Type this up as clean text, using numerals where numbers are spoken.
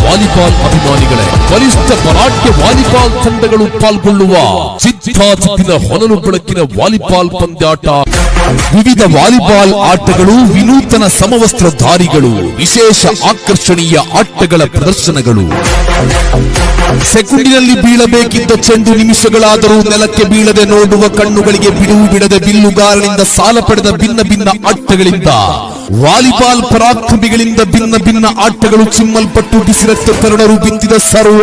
Volleyball ಅಭಿಮಾನಿಗಳೇ, ಬಲಿಷ್ಠ ಬಲಾಢ್ಯ volleyball ತಂಡಗಳು ಪಾಲ್ಗೊಳ್ಳುವ ಚಿತ್ತಾಚಿತ್ತಿನ ಹೊನಲು ಬೆಳಕಿನ ವಾಲಿಬಾಲ್ ಪಂದ್ಯಾಟ, ವಿವಿಧ ವಾಲಿಬಾಲ್ ಆಟಗಳು, ವಿನೂತನ ಸಮವಸ್ತ್ರಧಾರಿಗಳು, ವಿಶೇಷ ಆಕರ್ಷಣೀಯ ಆಟಗಳ ಪ್ರದರ್ಶನಗಳು. ಸೆಕೆಂಡಿನಲ್ಲಿ ಬೀಳಬೇಕಿದ್ದ ಚೆಂಡು ನಿಮಿಷಗಳಾದರೂ ನೆಲಕ್ಕೆ ಬೀಳದೆ ನೋಡುವ ಕಣ್ಣುಗಳಿಗೆ ಬಿಡುವು ಬಿಡದೆ ಬಿಲ್ಲುಗಾರನಿಂದ ಸಾಲ ಪಡೆದ ಭಿನ್ನ ಭಿನ್ನ ಆಟಗಳಿಂದ, ವಾಲಿಬಾಲ್ ಪರಾಕ್ರಮಿಗಳಿಂದ ಭಿನ್ನ ಭಿನ್ನ ಆಟಗಳು ಚಿಮ್ಮಲ್ಪಟ್ಟು ಬಿಸಿರಕ್ತ ಕರುಣರು ಬಿತ್ತಿದ ಸರ್ವ